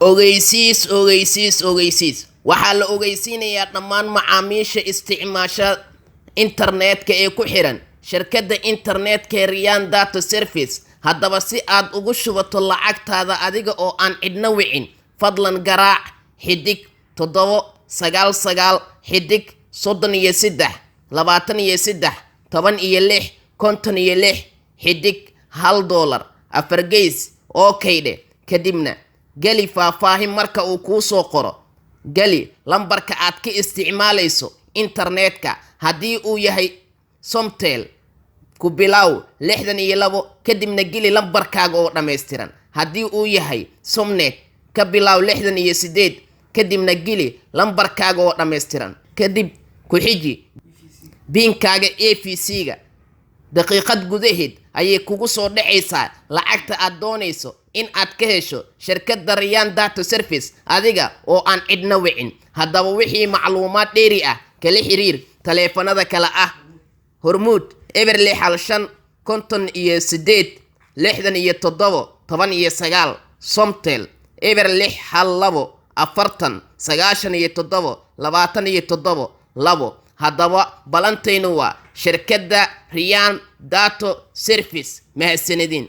ogeysiis waxaa la ogeysiinayaa dhammaan macaamiisha isticmaasha internetka ee ku xiran shirkadda internetka ee Rayan Data Service. haddaba si aad ugu shubato lacagtaada adiga oo aan cidna wicin, fadlan garaac xidig 799 xidig 33 23 16 56 xidig $1 afar gees okay kadibna gali faahfaahin marka uu kuu soo qoro. gali lambarka aad ka isticmaalayso internetka, haddii uu yahay Somtel ku bilow 62 kadibna gali lambarkaaga oo dhameystiran. haddii uu yahay Somnet ka bilow 68 kadibna gali lambarkaaga oo dhameystiran. kadib ku xiji biinkaaga AFC-ga. daqiiqad gudaheed ayay kugu soo dhacaysaa lacagta aad doonayso in aad ka hesho shirkadda Rayan Data Service adiga oo aan cidna wicin. haddaba wixii macluumaad dheeri ah kala xiriir taleefanada kala ah Hormuud Everly Halshan konton iyo 8 67 19 Somtel Everly Hallabo 40 97 27 2. haddaba balantaynu waa shirkadda Rayan Data Service. mahadsanidin.